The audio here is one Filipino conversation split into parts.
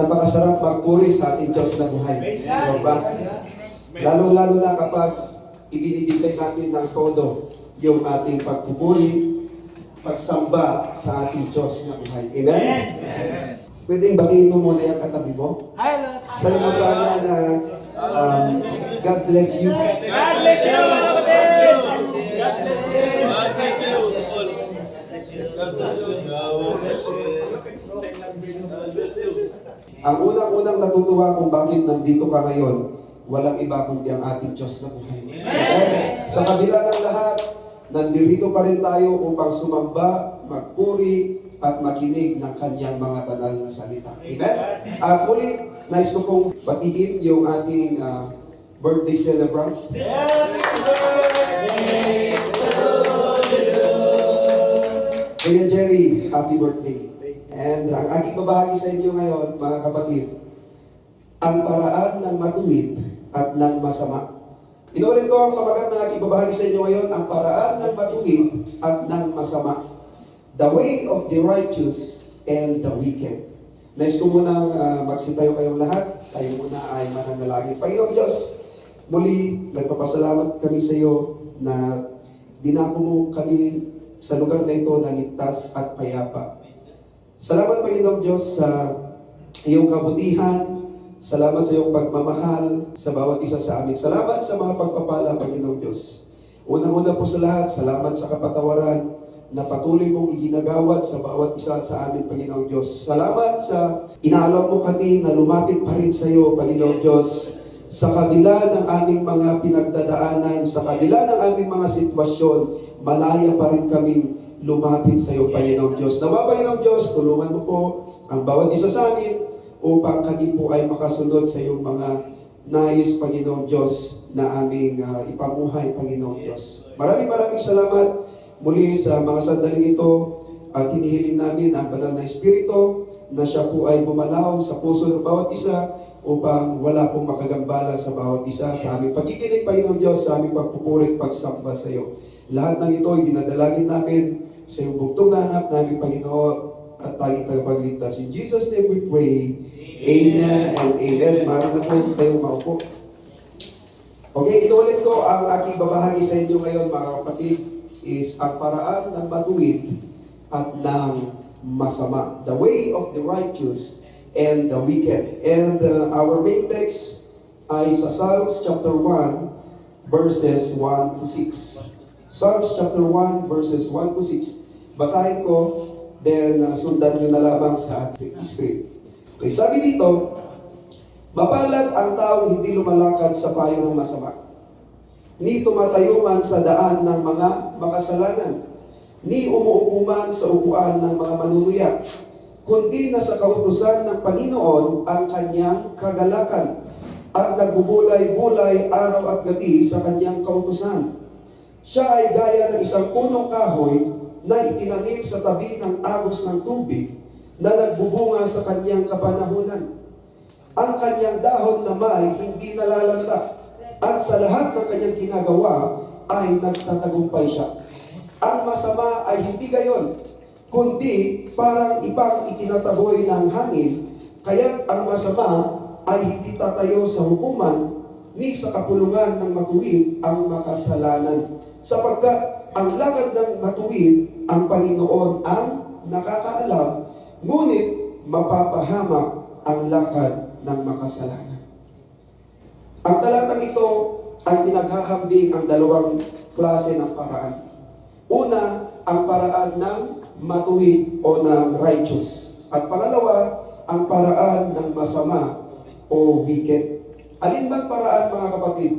Napakasarap magpuri sa ating Diyos na buhay. Diba? Lalong-lalo na kapag ibinibigay natin ng todo yung ating pagpupuri, pagsamba sa ating Diyos na buhay. Amen? Pwedeng batiin mo muna yung katabi mo. Sabi mo sana na God bless you. God bless you, mga kapatid! God bless you! God bless you! Ang unang-unang natutuwa kung bakit nandito ka ngayon, walang iba kundi ang ating Diyos na buhay. Okay? Sa kabila ng lahat, nandito pa rin tayo upang sumamba, magpuri, at makinig ng kanyang mga banal na salita. Amen? At muli, nais ko pong batiin yung ating birthday celebrant. Kuya Jerry, happy birthday. And ang aking babahagi sa inyo ngayon, mga kapatid, ang paraan ng matuwid at ng masama. Inuulit ko ang pamagat ng aking babahagi sa inyo ngayon, ang paraan ng matuwid at ng masama. The way of the righteous and the wicked. Nais ko munang magsitayo kayong lahat. Tayo muna ay mananalangin. Panginoong Diyos, muli nagpapasalamat kami sa iyo na dinako mo kami sa lugar na ito na ligtas at payapa. Salamat Panginoong Diyos sa iyong kabutihan. Salamat sa iyong pagmamahal sa bawat isa sa amin. Salamat sa mga pagpapala, Panginoong Diyos. Unang-una po sa lahat, salamat sa kapatawaran na patuloy mong iginagawad sa bawat isa sa amin, Panginoong Diyos. Salamat sa inaalaw mo kami na lumapit pa rin sa iyo, Panginoong Diyos. Sa kabila ng aming mga pinagdadaanan, sa kabila ng aming mga sitwasyon, malaya pa rin kaming lumapit sa iyo, Panginoong Diyos. Nawa, Panginoong Diyos, tulungan mo po ang bawat isa sa amin upang kami po ay makasunod sa iyong mga nais, Panginoong Diyos, na aming ipamuhay, Panginoong Diyos. Maraming salamat muli sa mga sandaling ito at hinihiling namin ang banal na Espiritu na siya po ay bumalaw sa puso ng bawat isa upang wala pong makagambala sa bawat isa sa aming pagkikinig, Panginoong Diyos, sa aming pagpupuri at pagsamba sa iyo. Lahat ng ito ay dinadalangin namin sa iyong bugtong na anak namin, Panginoon, at tanging tagapagligtas. In Jesus' name we pray. Amen and amen. Maaari na po kayong maupo. Okay, inuulit ko ang aking babahagi sa inyo ngayon, mga kapatid, is ang paraan ng matuwid at ng masama. The way of the righteous and the wicked. And our main text ay sa Psalms chapter 1 verses 1 to 6. Psalms chapter 1 verses 1 to 6. Basahin ko, then sundan nyo na lamang sa Spirit. Okay, sabi dito, mapalad ang taong hindi lumalakad sa payo ng masama, ni tumatayo man sa daan ng mga makasalanan, ni umuupo man sa upuan ng mga manunuya, kundi nasa kautusan ng Panginoon ang kanyang kagalakan, at nagbubulay-bulay araw at gabi sa kanyang kautusan. Siya ay gaya ng isang punong kahoy na itinanim sa tabi ng agos ng tubig, na nagbubunga sa kanyang kapanahunan. Ang kanyang dahon na may hindi nalalanta, at sa lahat ng kanyang ginagawa ay nagtatagumpay siya. Ang masama ay hindi gayon, kundi parang ibang itinataboy ng hangin, kaya't ang masama ay hindi tatayo sa hukuman, ni sa kapulungan ng matuwid ang makasalanan. Sapagkat ang lakad ng matuwid, ang Panginoon ang nakakaalam, ngunit mapapahamak ang lakad ng makasalanan. Ang talatang ito ay pinaghahambing ang dalawang klase ng paraan. Una, ang paraan ng matuwid o ng righteous. At pangalawa, ang paraan ng masama o wicked. Alin bang paraan, mga kapatid,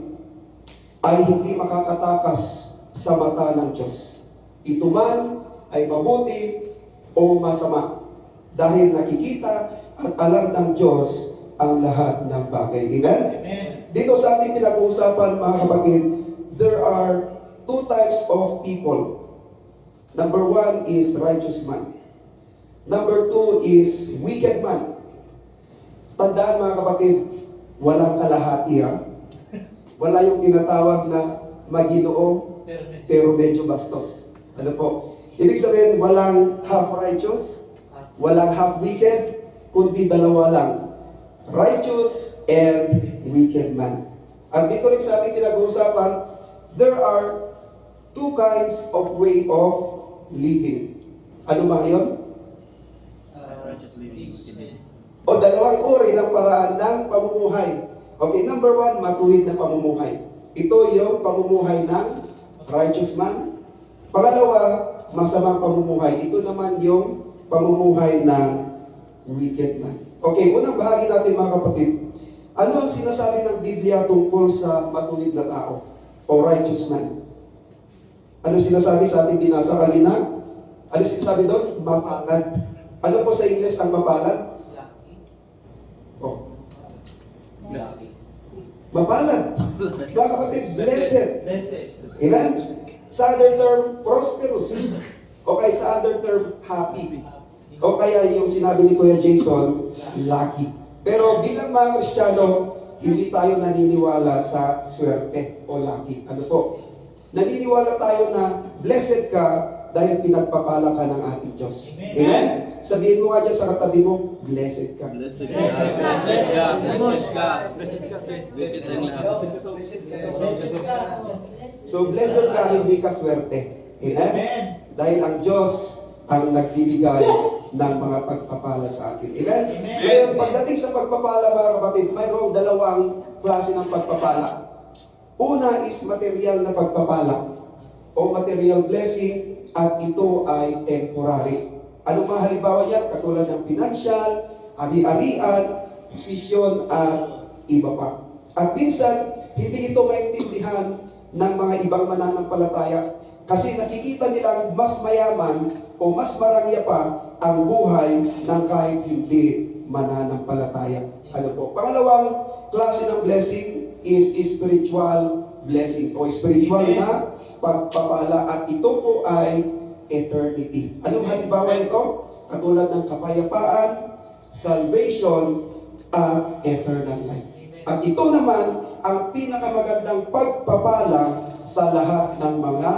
ay hindi makakatakas sa mata ng Diyos? Ito man ay mabuti o masama, dahil nakikita at alam ng Diyos ang lahat ng bagay. Amen? Dito sa ating pinag-uusapan, mga kapatid, there are two types of people. Number one is righteous man. Number two is wicked man. Tandaan, mga kapatid, walang kalahati, ha? Wala yung tinatawag na maginoo, pero medyo bastos. Ano po? Ibig sabihin, walang half righteous, walang half wicked, kundi dalawa lang. righteous and wicked man. At dito rin sa ating pinag-uusapan, there are two kinds of way of living. Ano ba yun? Righteous living. O dalawang uri ng paraan ng pamumuhay. Okay, number one, matuwid na pamumuhay. Ito yung pamumuhay ng righteous man. Pangalawa, masamang pamumuhay. Ito naman yung pamumuhay ng wicked man. Okay, unang bahagi natin mga kapatid. Ano ang sinasabi ng Biblia tungkol sa matuwid na tao o righteous man? Ano sinasabi sa ating binasa kanina? Ano sinasabi doon? Mapalad. Ano po sa English ang mapalad? Oh. Mapalad. Mga kapatid, blessed. Amen? Sa other term, prosperous. O kaya sa other term, happy. O kaya yung sinabi ni Kuya Jason, lucky. Pero bilang mga Kristiyano, hindi tayo naniniwala sa swerte o lucky. Ano po? Naniniwala tayo na blessed ka dahil pinagpapala ka ng ating Diyos. Amen? Sabihin mo nga dyan sa katabi mo, blessed ka. Blessed God. Blessed God. Blessed God. Blessed God. Blessed ang lahat. So blessed ka, hindi ka swerte. Amen? Dahil ang Diyos ang nagbibigay ng mga pagpapala sa atin. Amen? Ngayon, pagdating sa pagpapala mga kapatid, mayroong dalawang klase ng pagpapala. Una is material na pagpapala o material blessing at ito ay temporary. Anong mga halimbawa niya? Katulad ng financial, ari-arian, posisyon at iba pa. At minsan, hindi ito maintindihan ng mga ibang mananampalataya kasi nakikita nilang mas mayaman o mas marangya pa ang buhay ng kahit hindi mananampalataya. Ano po? Pangalawang klase ng blessing is spiritual blessing o spiritual na pagpapala at ito po ay eternity. Anong halimbawa nito? Katulad ng kapayapaan, salvation, at eternal life. At ito naman ang pinakamagandang pagpapala sa lahat ng mga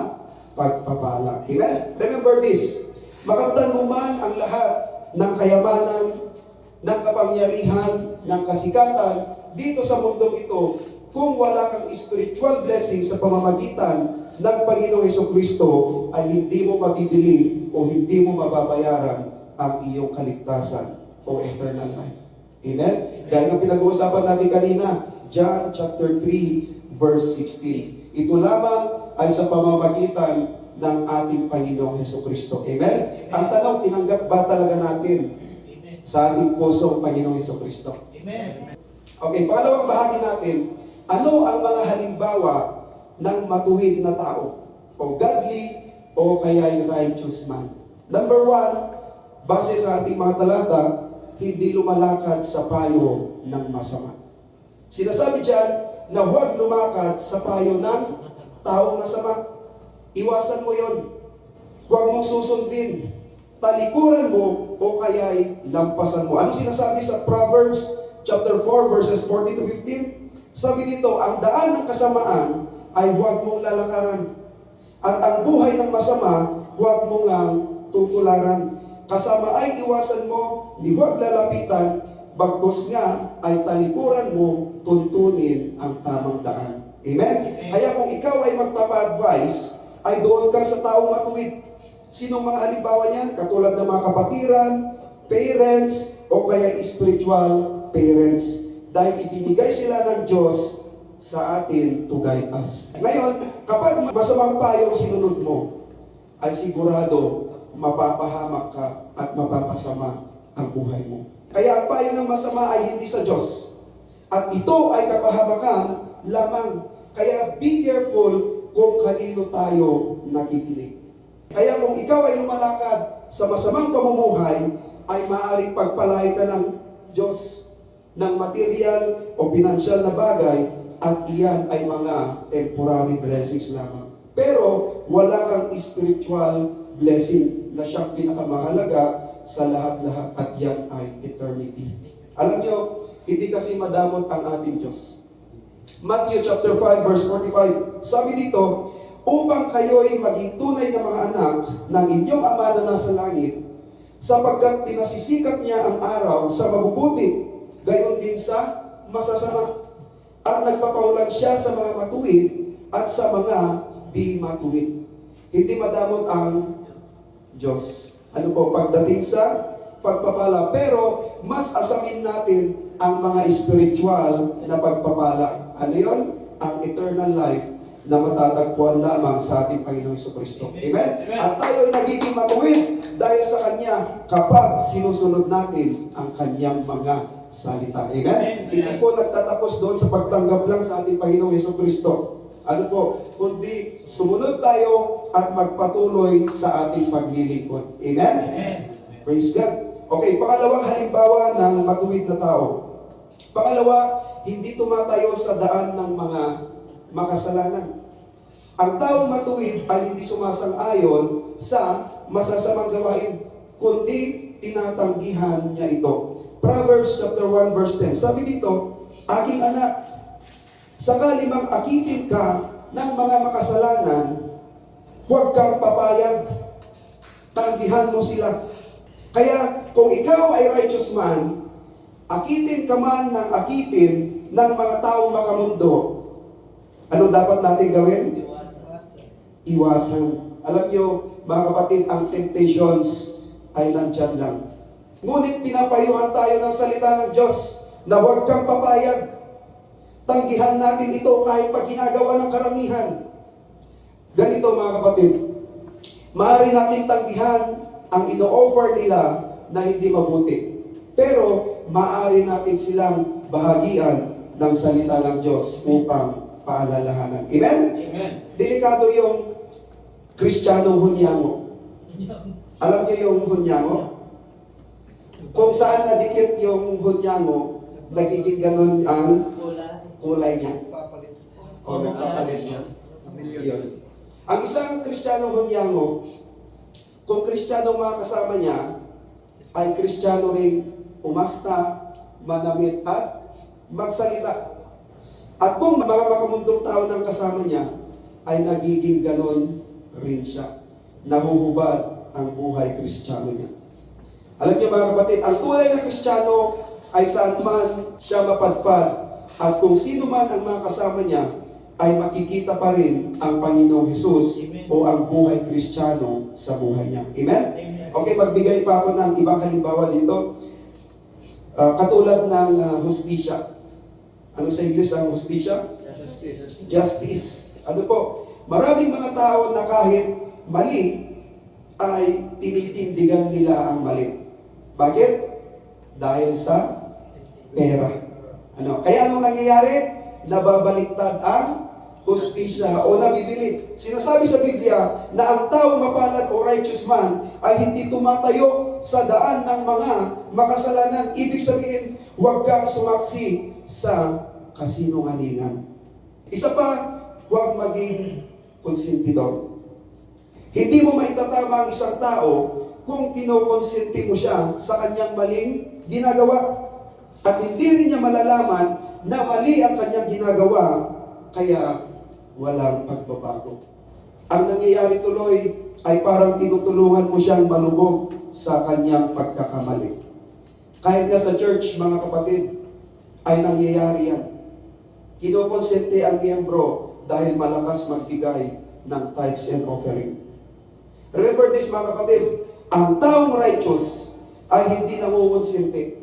pagpapala. Amen? Remember this, makamtan mo man ang lahat ng kayamanan, ng kapangyarihan, ng kasikatan dito sa mundong ito, kung wala kang spiritual blessing sa pamamagitan ng Panginoong Hesukristo, ay hindi mo mabibili o hindi mo mababayaran ang iyong kaligtasan o eternal life. Amen? Gaya ng pinag-uusapan natin kanina, John chapter 3, verse 16. Ito lamang ay sa pamamagitan ng ating Panginoong Hesukristo. Amen? Ang tanong, tinanggap ba talaga natin sa ating puso ang Panginoong Hesukristo? Amen. Okay, pangalawang bahagi natin, ano ang mga halimbawa ng matuwid na tao o godly o kaya righteous man? Number one, base sa ating mga talata, hindi lumalakad sa payo ng masama. Sinasabi dyan na huwag lumakad sa payo ng taong masama. Iwasan mo yon. Huwag mong susundin. Talikuran mo o kaya'y lampasan mo. Ano sinasabi sa Proverbs chapter 4 verses 14 to 15? Sabi dito, ang daan ng kasamaan ay huwag mong lalakaran. At ang buhay ng masama, huwag mong tutularan. Kasama ay iwasan mo, ni huwag lalapitan, bagkos nga ay talikuran mo, tuntunin ang tamang daan. Amen? Kaya kung ikaw ay magpapa-advise, ay doon ka sa taong matuwid. Sinong mga halimbawa niyan? Katulad ng mga kapatiran, parents, o kaya spiritual parents. Dahil ibinigay sila ng Diyos sa atin to guide us. Ngayon, kapag masamang payong sinunod mo, ay sigurado mapapahamak ka at mapapasama ang buhay mo. Kaya ang payo ng masama ay hindi sa Diyos. At ito ay kapahamakan lamang. Kaya be careful kung kanino tayo nakikinig. Kaya kung ikaw ay lumalakad sa masamang pamumuhay, ay maaaring pagpalain ka ng Diyos ng material o pinansyal na bagay at iyan ay mga temporary blessings lamang. Pero wala kang spiritual blessing na siyang pinakamahalaga sa lahat-lahat at yan ay eternity. Alam nyo, hindi kasi madamot ang ating Diyos. Matthew chapter 5 verse 45, sabi dito, upang kayo'y maging tunay na mga anak ng inyong Ama na nasa langit, sapagkat pinasisikat niya ang araw sa mabubuti gayon din sa masasama. At nagpapahulat siya sa mga matuwid at sa mga di matuwid. Hindi madamot ang Diyos. Ano po, pagdating sa pagpapala. Pero mas asamin natin ang mga spiritual na pagpapala. Ano yun? Ang eternal life na matatagpuan lamang sa ating Panginoong Jesucristo. Amen? At tayo ay nagiging matuwid dahil sa Kanya kapag sinusunod natin ang Kanyang mga salita. Amen? Hindi po nagtatapos doon sa pagtanggap lang sa ating Panginoong Jesucristo. Ano po? Kundi sumunod tayo at magpatuloy sa ating paglilingkod. Amen? Praise God. Okay, pangalawang halimbawa ng matuwid na tao. Pangalawa, hindi tumatayo sa daan ng mga makasalanan. Ang taong matuwid ay hindi sumasang-ayon sa masasamang gawain, kundi tinatanggihan niya ito. Proverbs chapter 1 verse 10. Sabi dito, aking anak, sakali mang akitin ka ng mga makasalanan, huwag kang papayag. Tanggihan mo sila. Kaya kung ikaw ay righteous man, akitin ka man ng akitin ng mga taong makamundo, ano dapat natin gawin? Iwasan. Alam nyo, mga kapatid, ang temptations ay nandyan lang. Ngunit pinapayuhan tayo ng salita ng Diyos na huwag kang papayag. Tanggihan natin ito kahit pag ginagawa ng karamihan. Ganito mga kapatid, maaari natin tanggihan ang ino-offer nila na hindi mabuti. Pero maaari natin silang bahagian ng salita ng Diyos upang paalalahanan. Amen? Amen. Delikado yung Kristiyanong hunyango. Alam niyo yung hunyango? Kung saan nadikit yung hunyango, nagiging ganun ang kulay niya. O nagpapalit niya. Yun. Ang isang Kristiyanong hunyango, kung Kristiyanong mga kasama niya, ay Kristiyano ring umasta, manamit at magsalita. At kung mga makamundong tao ng kasama niya, ay nagiging ganon rin siya. Nahuhubad ang buhay Kristiyano niya. Alam niyo mga kapatid, ang tunay na Kristiyano ay saan man siya mapadpad. At kung sino man ang mga kasama niya, ay makikita pa rin ang Panginoong Hesus o ang buhay Kristiyano sa buhay niya. Amen? Okay, magbigay pa ako ng ibang halimbawa dito. Katulad ng hustisya. Ano sa English ang hustisya? Justice. Ano po? Maraming mga tao na kahit mali, ay tinitindigan nila ang mali. Bakit? Dahil sa pera. Ano? Kaya anong nangyayari? Nababaliktad ang hustisya o nabibili. Sinasabi sa Biblia na ang taong mapalad o righteous man ay hindi tumatayo sa daan ng mga makasalanan. Ibig sabihin, huwag kang sumaksi sa kasinungalingan. Isa pa, huwag maging konsentidor. Hindi mo maitatama ang isang tao kung kinokonsenti mo siya sa kanyang maling ginagawa. At hindi rin niya malalaman na mali ang kanyang ginagawa, kaya walang pagbabago. Ang nangyayari tuloy ay parang tinutulungan mo siyang malubog sa kanyang pagkakamali. Kahit nga sa church, mga kapatid, ay nangyayari yan. Kinokonsente ang miyembro dahil malakas magbigay ng tithes and offering. Remember this mga kapatid, ang taong righteous ay hindi nangungonsente,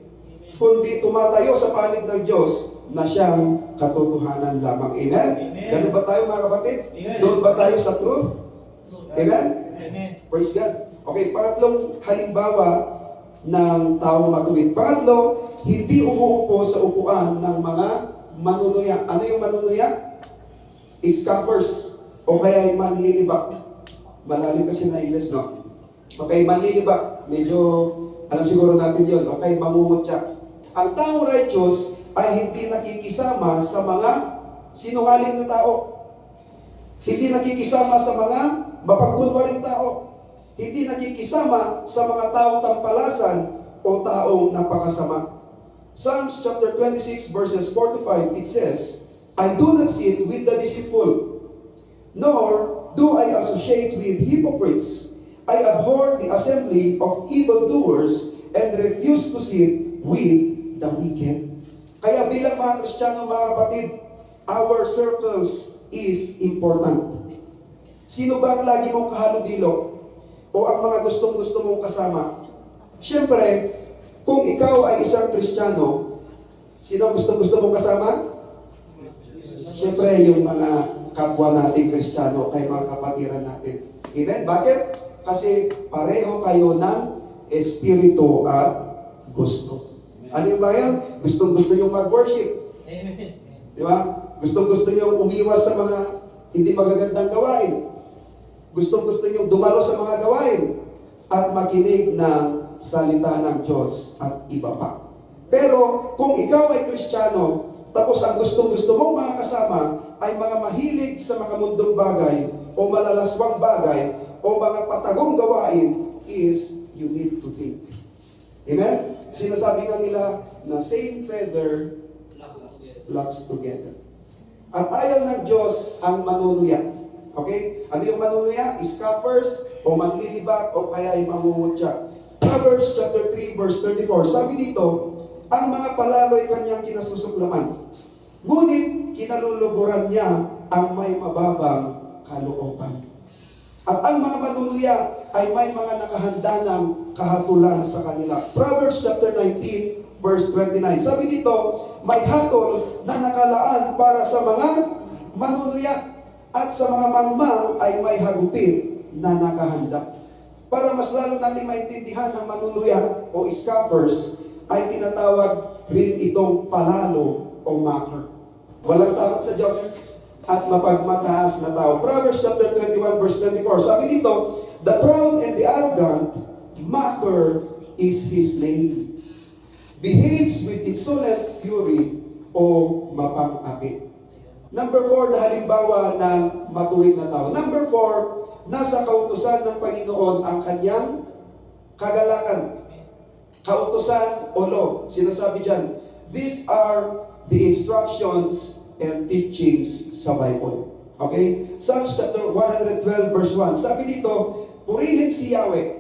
kundi tumatayo sa panig ng Diyos na siyang katotohanan lamang. Amen? Ganun ba tayo mga kapatid? Amen. Doon ba tayo sa truth? Amen? Amen. Praise God. Okay, pangatlong halimbawa ng taong matuwid. Pangatlo, hindi umuupo sa upuan ng mga manunuya. Ano yung manunuya? Scoffers. O kaya yung manlilibak. Malalim kasi na English, no? Okay, manlilibak. Medyo, alam siguro natin yun. Okay, mamumutya. Ang taong righteous ay hindi nakikisama sa mga sinungaling na tao. Hindi nakikisama sa mga mapagkunwaring tao. Hindi nakikisama sa mga taong tampalasan o taong napakasama. Psalms chapter 26 verses 4 to 5, it says, I do not sit with the deceitful, nor do I associate with hypocrites. I abhor the assembly of evildoers and refuse to sit with the wicked. Kaya bilang mga Kristiyano, mga kapatid, our circles is important. Sino ba ang lagi mong kahalubilo? O ang mga gustong-gusto mong kasama? Siyempre, kung ikaw ay isang Kristiyano, sino ang gustong-gusto mong kasama? Siyempre, yung mga kapwa nating Kristiyano ay mga kapatiran natin. Amen? Bakit? Kasi pareho kayo ng espiritu at gusto. Ano yung ba yan? Gustong-gusto nyo mag-worship. Amen. Di ba? Gustong-gusto nyo umiwas sa mga hindi magagandang gawain. Gustong-gusto nyo dumalo sa mga gawain at makinig ng salita ng Diyos at iba pa. Pero kung ikaw ay Kristiyano, tapos ang gustong-gusto mong mga kasama ay mga mahilig sa mga mundong bagay o malalaswang bagay o mga patagong gawain, is you need to think. Amen? Sinasabi nga nila na same feather flocks together. At ayaw ng Diyos ang manunuya. Okay? Ano yung manunuya? Scoffers, o manlilibak, o kaya ay mangungutya. Proverbs chapter 3, verse 34. Sabi dito, ang mga palaloy kanyang kinasusuklaman. Ngunit kinaluluburan niya ang may mababang kalooban. At ang mga manunuya ay may mga nakahanda ng kahatulan sa kanila. Proverbs chapter 19, verse 29. Sabi dito, may hatol na nakalaan para sa mga manunuya at sa mga mangmang ay may hagupit na nakahanda. Para mas lalo natin maintindihan ng manunuya o scoffers, ay tinatawag rin itong palalo o mocker. Walang takot sa Diyos at mapagmataas na tao. Proverbs chapter 21 verse 24. Sabi dito, the proud and the arrogant mocker is his name. Behaves with insolent fury o mapang-api. Number 4 na halimbawa ng matuwid na tao. Number 4, nasa kautusan ng Panginoon ang kanyang kagalakan. Kautusan o law. Sinasabi dyan, these are the instructions and teachings sa Bible. Okay? Psalms chapter 112 verse 1. Sabi dito, purihin si Yahweh.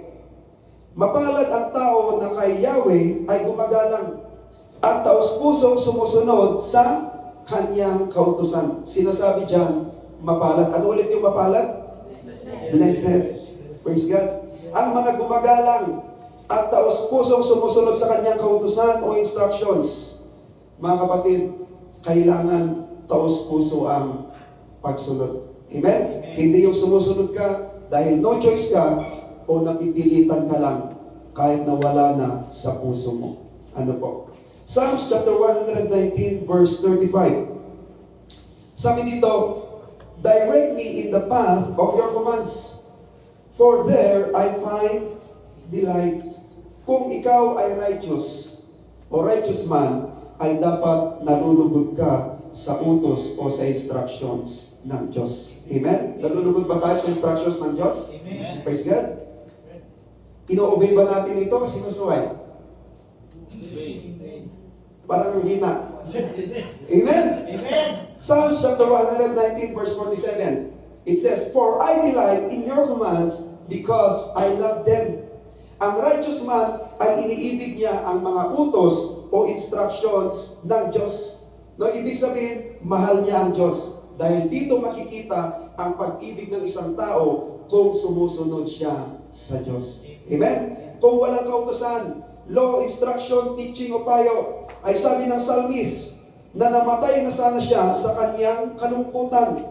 Mapalad ang tao na kay Yahweh ay gumagalang at taos-pusong sumusunod sa kanyang kautusan. Sinasabi dyan, mapalad. Ano ulit yung mapalad? Blessed. Praise God. Ang mga gumagalang at taos-pusong sumusunod sa kanyang kautusan o instructions. Mga kapatid, kailangan taos-puso ang pagsunod. Amen? Hindi yung sumusunod ka dahil no choice ka o napipilitan ka lang kahit nawala na sa puso mo. Ano po? Psalms chapter 119 verse 35. Sabi dito, direct me in the path of your commands, for there I find delight. Kung ikaw ay righteous o righteous man, ay dapat nalulugod ka sa utos o sa instructions ng Diyos. Amen? Nalulugod ba tayo sa instructions ng Diyos? Amen. Praise God. Ino-obey ba natin ito o sinusuway? Parang hina. Amen? Amen. Psalms chapter 119 verse 47. It says, for I delight in your commands because I love them. Ang righteous man ay iniibig niya ang mga utos o instructions ng Diyos. No, ibig sabihin, mahal niya ang Diyos. Dahil dito makikita ang pag-ibig ng isang tao kung sumusunod siya sa Diyos. Amen? Kung walang kautusan, law, instruction, teaching o payo, ay sabi ng psalmist na namatay na sana siya sa kanyang kalungkutan.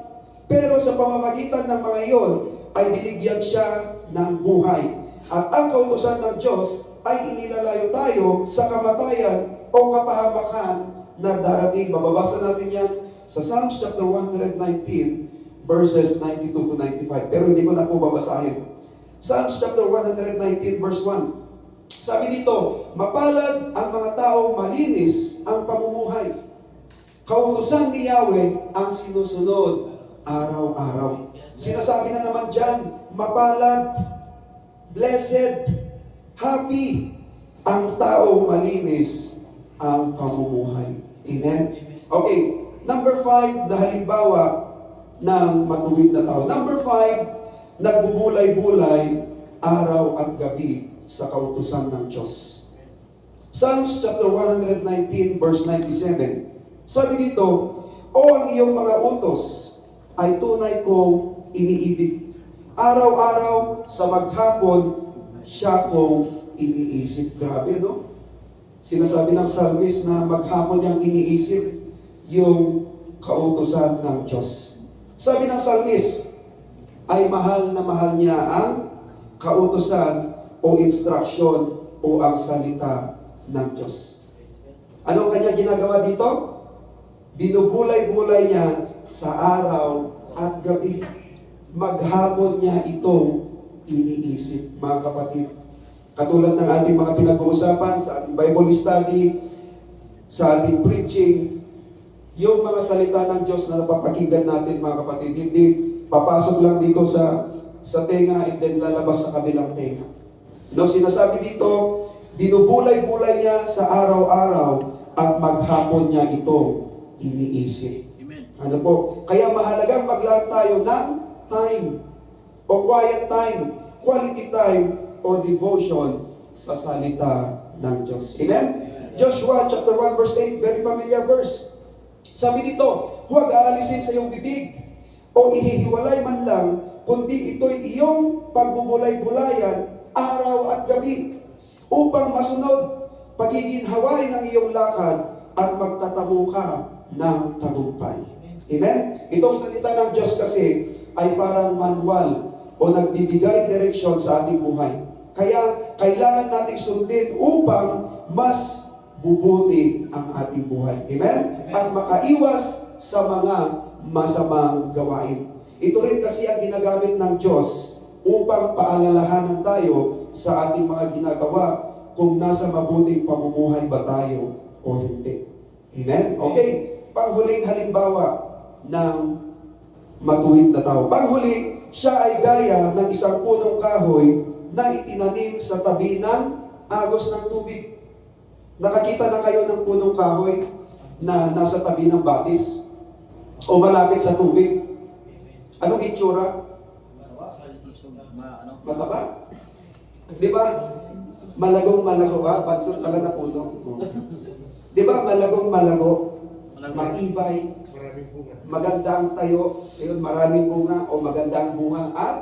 Pero sa pamamagitan ng mga iyon, ay binigyan siya ng buhay. At ang kautusan ng Diyos ay inilalayo tayo sa kamatayan o kapahamakan na darating. Mababasa natin yan sa Psalms chapter 119 verses 92 to 95. Pero hindi ko na po babasahin. Psalms chapter 119 verse 1. Sabi dito, mapalad ang mga tao, malinis ang pamumuhay. Kautusan ni Yahweh ang sinusunod araw-araw. Sinasabi na naman dyan, mapalad, blessed, happy ang tao, malinis ang pamumuhay. Amen? Okay, number 5 na halimbawa ng matuwid na tao. Number 5, nagbubulay-bulay araw at gabi sa kautusan ng Diyos. Psalms chapter 119 verse 97. Sabi dito, "O ang iyong mga utos ay tunay kong iniibig. Araw-araw sa maghapon, siya kong iniisip." Grabe, no? Sinasabi ng psalmist na maghapon niyang iniisip yung kautusan ng Diyos. Sabi ng psalmist, ay mahal na mahal niya ang kautusan o instruction o ang salita ng Diyos. Anong kanya ginagawa dito? Binubulay-bulay niya sa araw at gabi. Maghapon niya itong iniisip, mga kapatid. Katulad ng ating mga pinag-uusapan sa ating Bible study, sa ating preaching, yung mga salita ng Diyos na napapakinggan natin, mga kapatid, hindi papasok lang dito sa tenga and then lalabas sa kabilang tenga. No, sinasabi dito, binubulay-bulay niya sa araw-araw at maghapon niya ito iniisip. Amen. Ano po? Kaya mahalagang maglaan tayo ng time o quiet time, quality time o devotion sa salita ng Diyos. Amen? Joshua chapter 1 verse 8, very familiar verse. Sabi dito, "Huwag aalisin sa iyong bibig o ihihiwalay man lang, kundi ito'y iyong pagbubulay-bulayan araw at gabi, upang masunod pagiginhawain ng iyong lakad at magtatamo ka ng tagumpay." Amen? Itong salita ng Diyos kasi ay parang manual o nagbibigay direksyon sa ating buhay. Kaya kailangan nating sundin upang mas bubuti ang ating buhay. Amen? At makaiwas sa mga masamang gawain. Ito rin kasi ang ginagamit ng Diyos upang paalalahanan tayo sa ating mga ginagawa kung nasa mabuting pamumuhay ba tayo o hindi. Amen? Okay, panghuling halimbawa ng matuwid na tao. Panghuli, siya ay gaya ng isang punong kahoy na itinanim sa tabi ng agos ng tubig. Nakakita na kayo ng punong kahoy na nasa tabi ng batis o malapit sa tubig? Anong itsura? Mataba? Di ba? Malagong malago, pansot pala na puno. Di ba? Malagong malago, matibay, maganda ang tayo, ayun, maraming bunga o maganda ang bunga at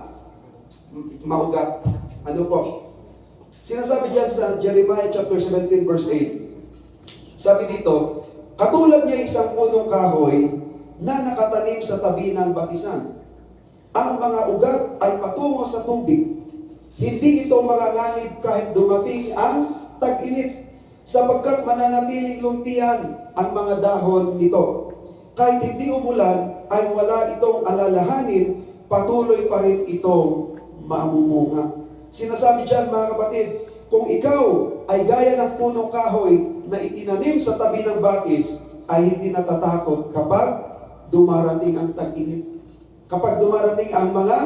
maugat. Ano po? Sinasabi diyan sa Jeremiah chapter 17 verse 8. Sabi dito, "Katulad niya isang punong kahoy na nakatanim sa tabi ng batisan. Ang mga ugat ay patungo sa tubig. Hindi ito manganganib kahit dumating ang tag-init, sapagkat mananatiling luntian ang mga dahon nito. Kahit hindi umulan, ay wala itong alalahanin, patuloy pa rin itong mamumunga." Sinasabi dyan, mga kapatid, kung ikaw ay gaya ng punong kahoy na itinanim sa tabi ng batis, ay hindi natatakot kapag dumarating ang tag-init. Kapag dumarating ang mga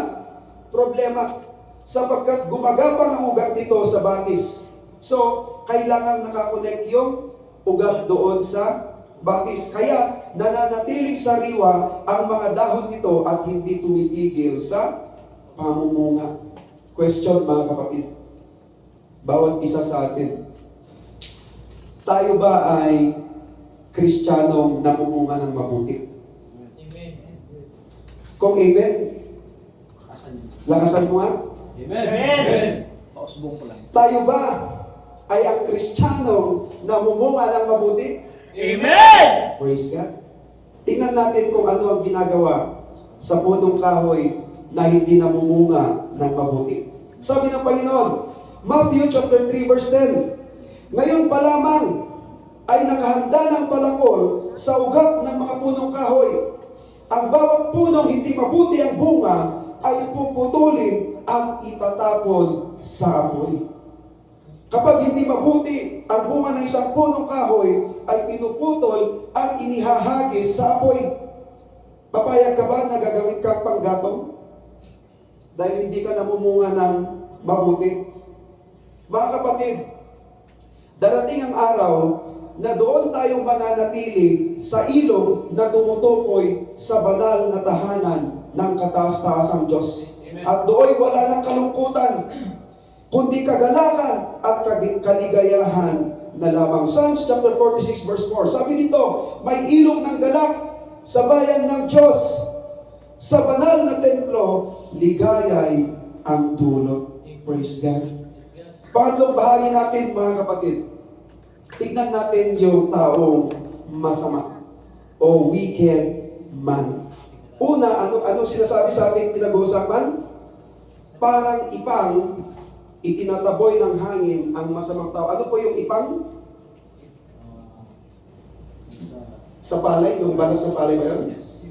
problema, sapagkat gumagapang ang ugat nito sa batis. So, kailangan nakakonect yung ugat doon sa batis. Kaya, nananatiling sariwa ang mga dahon nito at hindi tumitigil sa pamumunga. Question, mga kapatid. Bawat isa sa atin. Tayo ba ay Kristiyanong namumunga ng mabuti? Kung amen, lakasan mo nga. Amen. Pausbong ko lang. Tayo ba ay ang Kristiyanong namumunga ng mabuti? Amen. Praise God. Tingnan natin kung ano ang ginagawa sa punong kahoy na hindi namumunga ng mabuti. Sabi ng Panginoon, Matthew chapter 3 verse 10, "Ngayon pa lamang ay nakahanda ng palakol sa ugat ng mga punong kahoy. Ang bawat punong hindi mabuti ang bunga ay puputulin at itatapon sa apoy." Kapag hindi mabuti ang bunga ng isang punong kahoy, ay pinuputol at inihahagis sa apoy. Papayag ka ba na gagawin kang panggatong? Dahil hindi ka namumunga ng mabuti. Mga kapatid, darating ang araw na doon tayo mananatili sa ilog na tumutukoy sa banal na tahanan ng kataas-taasang Diyos. At doon wala ng kalungkutan, kundi kagalakan at kaligayahan na lamang. Psalms chapter 46 verse 4. Sabi dito, may ilog ng galak sa bayan ng Diyos. Sa banal na templo, ligayay ang dulot. Praise God. Pangatlong bahagi natin, mga kapatid. Tignan natin yung taong masama o wicked man. Una, anong sinasabi sa ating pinag-uusapan? Parang ipang itinataboy ng hangin ang masamang tao. Ano po yung ipang? Sa palay, yung balat ng palay ba yun?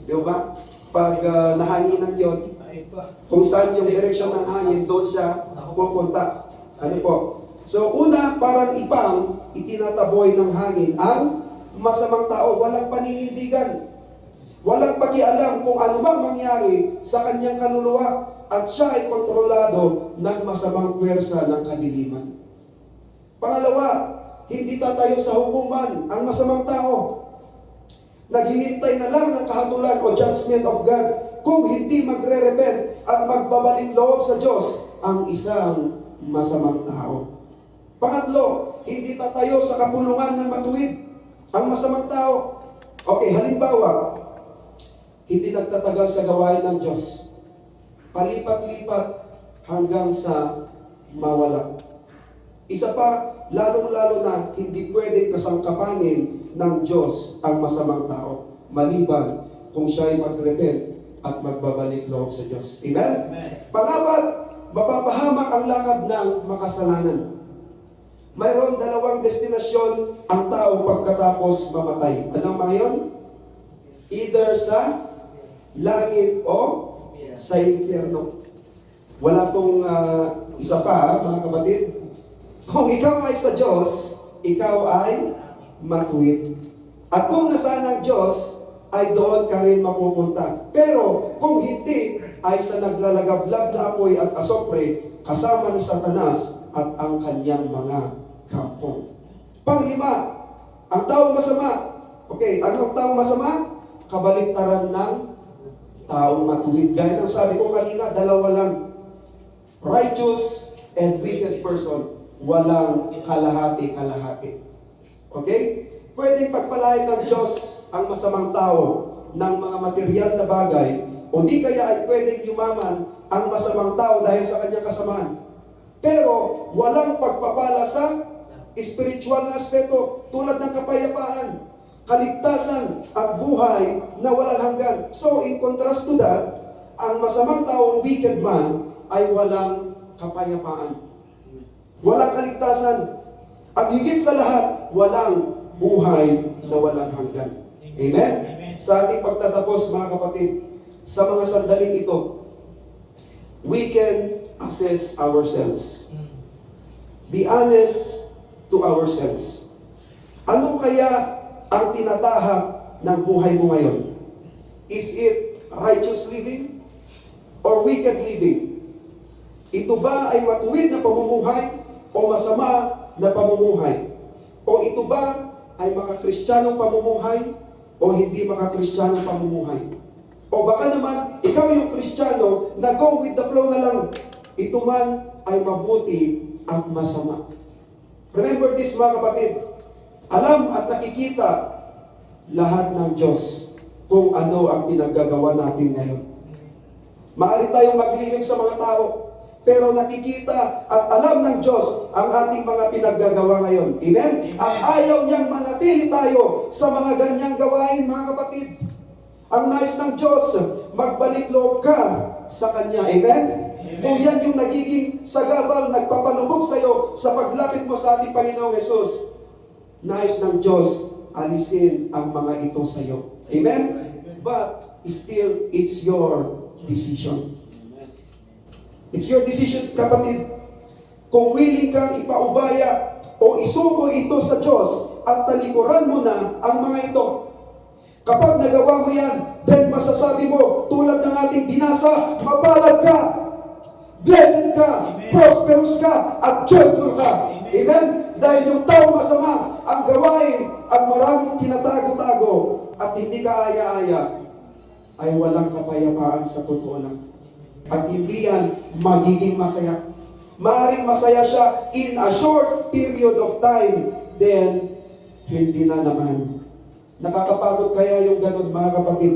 Di ba? Pag nahanginan yun, kung saan yung direksyon ng hangin, doon siya pupunta. Ano po? So una, parang ipang itinataboy ng hangin ang masamang tao. Walang paninindigan. Walang pakialam kung ano bang mangyari sa kanyang kaluluwa at siya ay kontrolado ng masamang puwersa ng kadiliman. Pangalawa, hindi tatayo sa hukuman ang masamang tao. Naghihintay na lang ng kahatulan o judgment of God kung hindi magre-repent at magbabalik loob sa Diyos ang isang masamang tao. Pangatlo, hindi tatayo sa kapulungan ng matuwid ang masamang tao. Okay, halimbawa, hindi nagtatagal sa gawain ng Diyos. Palipat-lipat hanggang sa mawala. Isa pa, lalong-lalo na hindi pwedeng kasangkapanin ng Diyos ang masamang tao, maliban kung siya ay mag-repent at magbabalik loob sa Diyos. Amen? Pangapat, mapapahamak ang lakad ng makasalanan. Mayroon dalawang destinasyon ang tao pagkatapos mamatay. Anong mga yun? Either sa langit o sa impyerno. Wala pong isa pa, mga kapatid. Kung ikaw ay sa Diyos, ikaw ay matuwid. At kung nasaan ang Diyos, ay doon ka rin mapupunta. Pero kung hindi, ay sa naglalagablab na apoy at asopre, kasama ni Satanas at ang kanyang mga kampo. Panglima, ang taong masama. Okay, ano ang taong masama? Kabaliktaran ng taong matuwid. Gaya ng sabi ko kanina, dalawa lang. Righteous and wicked person. Walang kalahati-kalahati. Okay? Pwedeng pagpalain ng Diyos ang masamang tao ng mga material na bagay, o di kaya ay pwedeng yumaman ang masamang tao dahil sa kanyang kasamaan. Pero walang pagpapala sa spiritual na aspeto tulad ng kapayapaan, kaligtasan at buhay na walang hanggan. So in contrast to that, ang masamang tao, wicked man, ay walang kapayapaan, walang kaligtasan, at higit sa lahat, walang buhay na walang hanggan. Amen? Sa ating pagtatapos, mga kapatid, sa mga sandaling ito, we can assess ourselves. Be honest to ourselves. Ano kaya ang tinatahak ng buhay mo ngayon? Is it righteous living or wicked living? Ito ba ay matuwid na pamumuhay o masama na pamumuhay? O ito ba ay makakristyanong pamumuhay o hindi makakristyanong pamumuhay? O baka naman, ikaw yung Kristiyano na go with the flow na lang. Ito man ay mabuti at masama. Remember this, mga kapatid. Alam at nakikita lahat ng Diyos kung ano ang pinaggagawa natin ngayon. Maaari tayong maglihim sa mga tao, pero nakikita at alam ng Diyos ang ating mga pinaggagawa ngayon. Amen? At ayaw niyang manatili tayo sa mga ganyang gawain, mga kapatid. Ang nais ng Diyos, magbalik loob ka sa Kanya. Amen? Kung yan yung nagiging sagabal, nagpapalubog sa iyo sa paglapit mo sa ating Panginoong Yesus, nais ng Diyos, alisin ang mga ito sa iyo. Amen? But still, it's your decision. It's your decision, kapatid. Kung willing kang ipaubaya o isuko ito sa Diyos at talikuran mo na ang mga ito. Kapag nagawa mo yan, then masasabi mo, tulad ng ating binasa, mapalad ka, blessed ka, prosperous ka, at joyful ka. Amen? Dahil yung taong masama ang gawain at maraming tinatago-tago at hindi ka aya-aya, ay walang kapayapaan sa totoo lang. At hindi yan magiging masaya. Maaaring masaya siya in a short period of time. then hindi na naman. Nakakapagod kaya yung ganun, mga kapatid?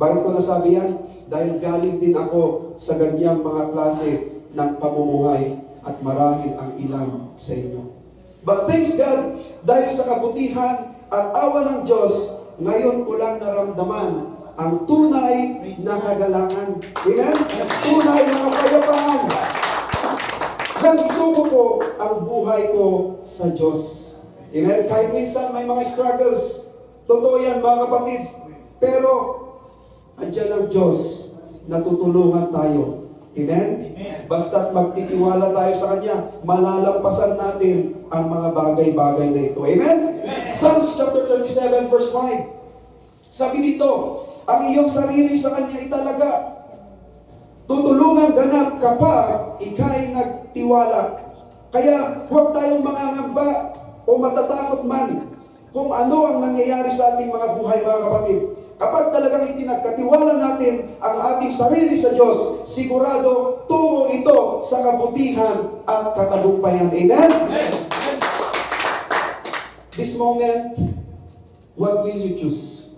Bakit ko nasabi yan? Dahil galing din ako sa ganyang mga klase ng pamumuhay at marahil ang ilan sa inyo. But thanks God, dahil sa kabutihan at awa ng Diyos, ngayon ko lang naramdaman ang tunay na kagalangan. Amen? Tunay na kapayapaan. Nang isuko ko ang buhay ko sa Diyos. Amen? Kahit minsan may mga struggles. Totoo yan, mga kapatid. Pero, andyan ang Diyos na tutulungan tayo. Amen? Basta't magtitiwala tayo sa Kanya, malalampasan natin ang mga bagay-bagay na ito. Amen? Psalms chapter 37 verse 5. Sabi dito, ang iyong sarili sa Kanya italaga. Tutulungan ganap kapag ika'y nagtiwala. Kaya huwag tayong mangangamba o matatakot man kung ano ang nangyayari sa ating mga buhay, mga kapatid. Kapag talagang ipinagkatiwala natin ang ating sarili sa Diyos, sigurado tungo ito sa kabutihan at katagumpayan. Amen? This moment, what will you choose?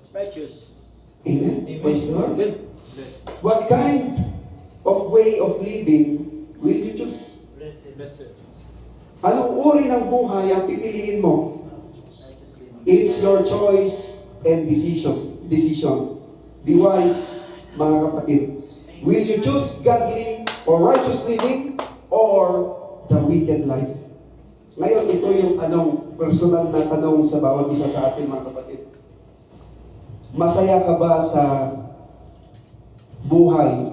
Righteous. Amen? Praise the Lord. Good. What kind of way of living will you choose? Blessed. Anong uri ng buhay ang pipiliin mo? It's your choice and decision. Be wise, mga kapatid. Will you choose godly or righteous living or the wicked life? Ngayon, ito yung personal na tanong sa bawat isa sa atin, mga kapatid. Masaya ka ba sa buhay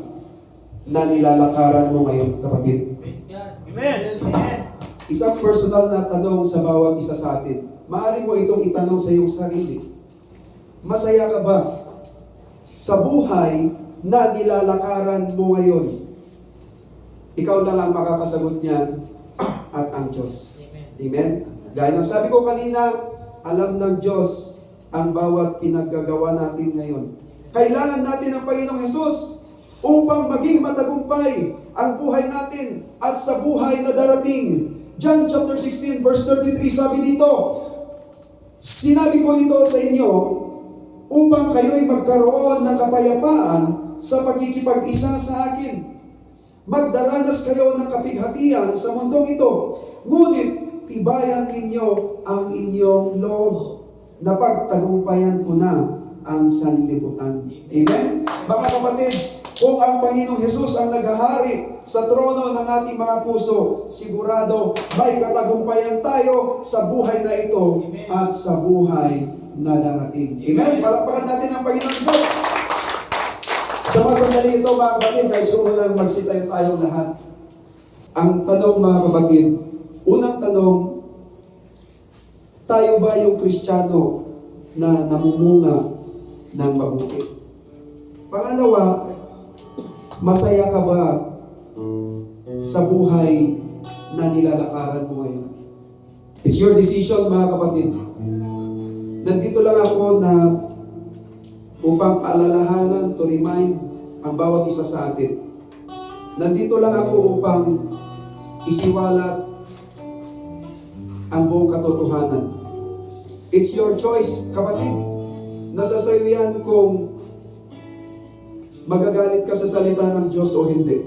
na nilalakaran mo ngayon, kapatid? Amen. Isang personal na tanong sa bawat isa sa atin. Maaari mo itong itanong sa iyong sarili. Masaya ka ba sa buhay na nilalakaran mo ngayon? Ikaw lang ang makakasagot niyan at ang Diyos. Amen? Gaya ng sabi ko kanina, alam ng Diyos ang bawat pinaggagawa natin ngayon. Kailangan natin ang Panginoong Hesus upang maging matagumpay ang buhay natin at sa buhay na darating. John chapter 16 verse 33 sabi dito, sinabi ko ito sa inyo upang kayo'y magkaroon ng kapayapaan sa pagkikipag-isa sa akin. Magdaranas kayo ng kapighatian sa mundong ito, ngunit tibayan ninyo ang inyong loob na pagtagumpayan ko na ang sanlibutan. Amen? Mga kapatid, kung ang Panginoong Hesus ang naghahari sa trono ng ating mga puso, sigurado may katagumpayan tayo sa buhay na ito at sa buhay na darating. Amen? Palakpakan natin ang Panginoong Diyos. Sa mga sandali ito, mga kapatid, guys, kung unang magsitayo tayong lahat. Ang tanong, mga kapatid, unang tanong, tayo ba yung Kristiyano na namumunga ng mabuti? Pangalawa, masaya ka ba sa buhay na nilalakaran mo ngayon? It's your decision, mga kapatid. Nandito lang ako na upang paalalahanan, to remind ang bawat isa sa atin. Nandito lang ako upang isiwalat ang buong katotohanan. It's your choice, kapatid. Nasa sayo yan kung magagalit ka sa salita ng Diyos o hindi.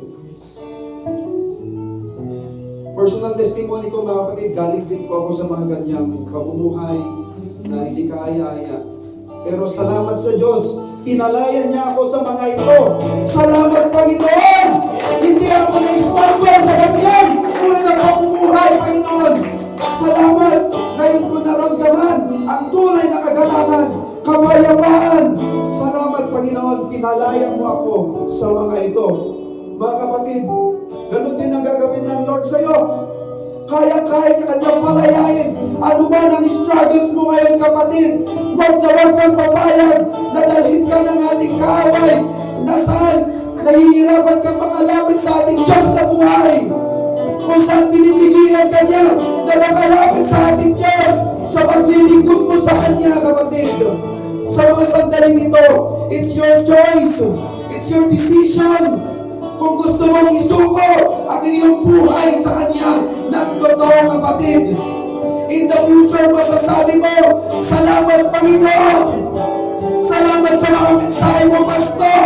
Personal testimony ko, mga kapatid, galing din po ako sa mga ganyang pamumuhay na hindi kaaya-aya. Pero salamat sa Diyos, pinalayan niya ako sa mga ito. Salamat, Panginoon! Hindi ako na-istorbo sa ganyang uri ng pamumuhay, Panginoon. Salamat! Ngayon ko naramdaman ang tunay na kagalangan, kapayapaan. Salamat, Panginoon, pinalayan mo ako sa mga ito. Mga kapatid, ganun din ang gagawin ng Lord sa iyo. Kaya-kaya ka kanyang palayain. Ano man ang struggles mo ngayon, kapatid, huwag kang papayag na dalhin ka ng ating kaaway na saan nahihirapan kang makalapit sa ating Diyos na buhay. Kung saan pinipigilan ka niya na makalapit sa ating Diyos sa paglilingkod mo sa Kanya, kapatid. Sa mga sandaling ito, it's your choice. It's your decision. Kung gusto mong isuko ang iyong buhay sa Kanya ng totoo, kapatid. In the future, masasabi mo, salamat Panginoon! Salamat sa mga mensahe mo, Pastor!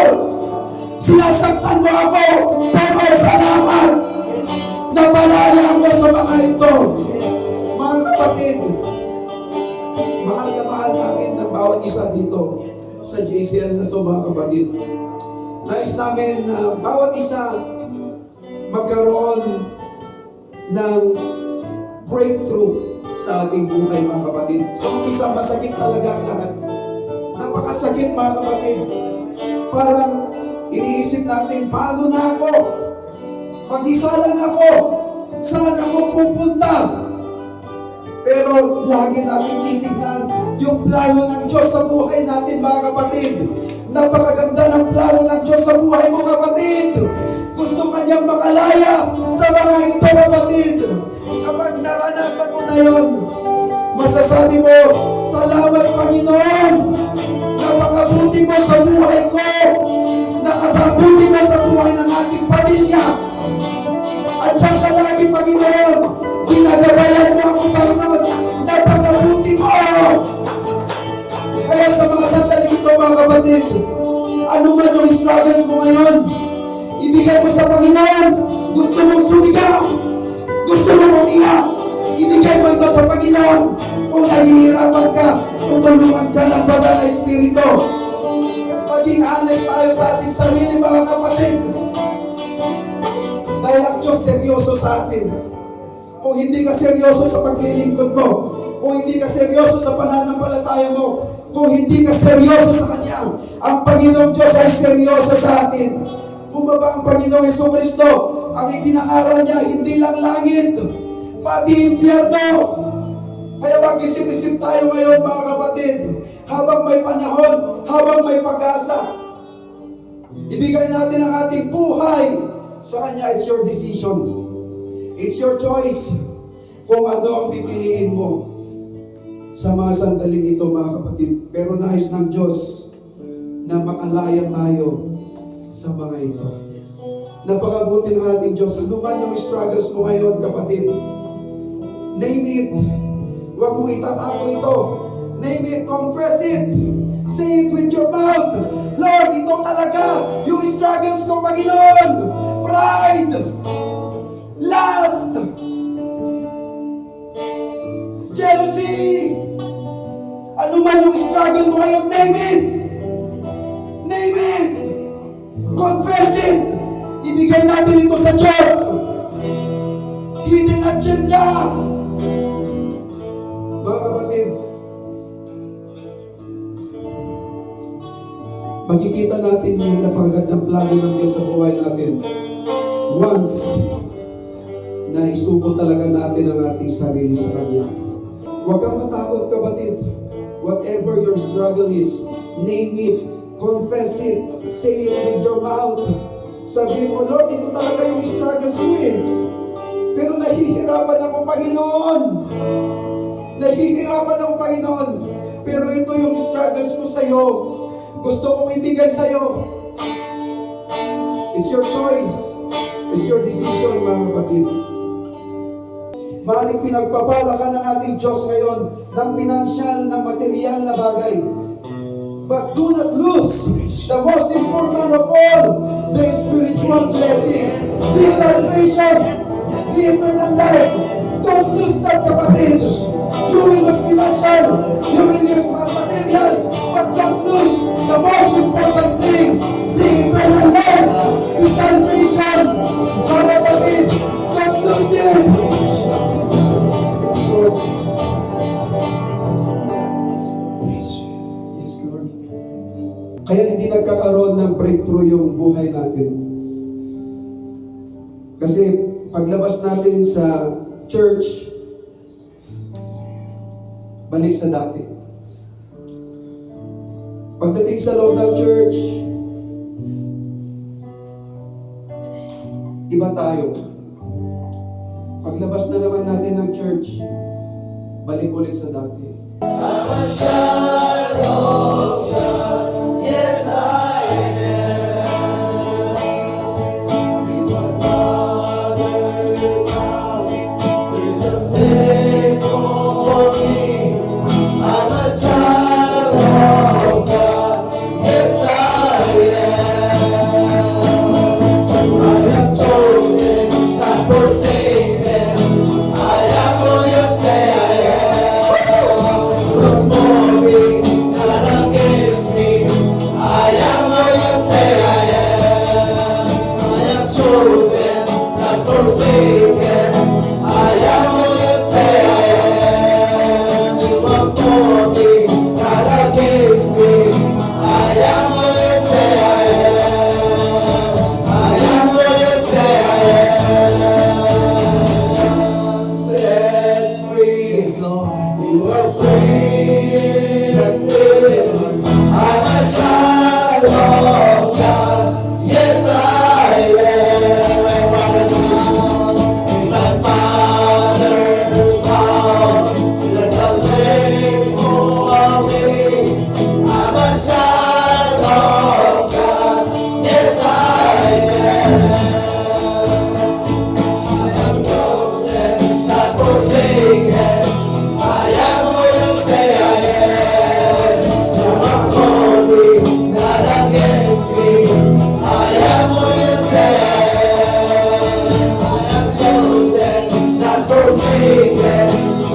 Sinasaktan mo ako, pero salamat! Napalaya ako sa mga ito. Mga kapatid, mahal na mahal namin ng bawat isa dito sa JCL na to, mga kapatid. Nais namin na bawat isa magkaroon ng breakthrough sa ating buhay, mga kapatid. Sa umpisa, masakit talaga ang lahat. Napakasakit, mga kapatid. Parang iniisip natin, paano na ako? Mag-isa lang ako. Saan ako pupunta? Pero lagi natin titignan yung plano ng Diyos sa buhay natin, mga kapatid. Napakaganda ng plano ng Diyos sa buhay mo, kapatid. Gusto kanyang makalaya sa mga ito, kapatid. Kapag naranasan mo na yun, masasabi mo, salamat Panginoon. Napakabuti mo sa buhay ko. Napakabuti mo sa buhay ng ating pamilya. At saka lagi, Panginoon, ginagabayan mo ako, Panginoon. Napakabuti mo. Kaya sa mga sandali ito, mga kapatid, ano man yung struggles mo ngayon, ibigay mo sa Panginoon. Gusto mong sumigaw, gusto mong umiyak, ibigay mo ito sa Panginoon. Kung nahihirapan ka, tutulungan ka ng banal na Espiritu. Maging honest tayo sa ating sarili, mga kapatid. Dahil ang Diyos seryoso sa atin. Kung hindi ka seryoso sa paglilingkod mo, kung hindi ka seryoso sa pananampalataya mo, kung hindi ka seryoso sa Kanya, ang Panginoong Diyos ay seryoso sa atin. Bumaba ang Panginoong Jesucristo, ang ipinangaral niya, hindi lang langit, pati impyerno. Kaya mag-isip-isip tayo ngayon, mga kapatid, habang may panahon, habang may pag-asa. Ibigay natin ang ating buhay sa Kanya. It's your decision. It's your choice kung ano ang pipiliin mo sa mga sandaling ito, mga kapatid. Pero nais ng Diyos na makalaya tayo sa mga ito. Napakabuti ng ating Diyos. Ano man yung struggles mo ngayon, kapatid, name it. Huwag mong itatago ito. Name it, confess it. Say it with your mouth. Lord, ito talaga yung struggles ko, Panginoon. Pride. Lust. Jealousy. Ano man yung struggle mo ngayon, name it. Name it. Confess it. Ibigay natin ito sa Diyos. Hidden agenda. Mga kapatid, makikita natin yung napakagandang plano ng Diyos sa buhay natin once na isuko talaga natin ang ating sarili sa Kanya. Huwag kang matakot, kapatid. Whatever your struggle is, name it, confess it, say it with your mouth. Sabihin mo, Lord, ito talaga yung struggles ko eh. Pero nahihirapan ako, Panginoon. Nahihirapan ako, Panginoon. Pero ito yung struggles ko sa'yo. Gusto kong ibigay sa'yo. It's your choice. It's your decision, mga kapatid. Maaaring pinagpapala ka ng ating Diyos ngayon ng pinansyal, ng material na bagay. But do not lose the most important of all, the spiritual blessings, the salvation, the eternal life. Don't lose that, kapatid. You will lose financial, you will lose material, but don't lose the most important thing, the eternal life, the salvation. Mga kapatid, don't lose it. Yes, Lord. Kaya hindi nagkakaroon ng breakthrough yung buhay natin. Kasi paglabas natin sa church, balik sa dati. Pagdating sa loob ng church, iba tayo. Paglabas na naman natin ng church, balik ulit sa dati. Yes, I am. In my Father's house, there's a place for chosen, not forsaken. I am who you say I am. You are for me, not against me. I am who you say I am. I am who you say I am. Set free, Lord. You are free, not free. I'm a child of God. Yes, I am. In my Father's house, there's a place for me. I'm a child of God. Yes, I am. I am chosen, not forsaken. I am who you say I am. You are for me, not against me. I am who you say I am. I am chosen, not forsaken.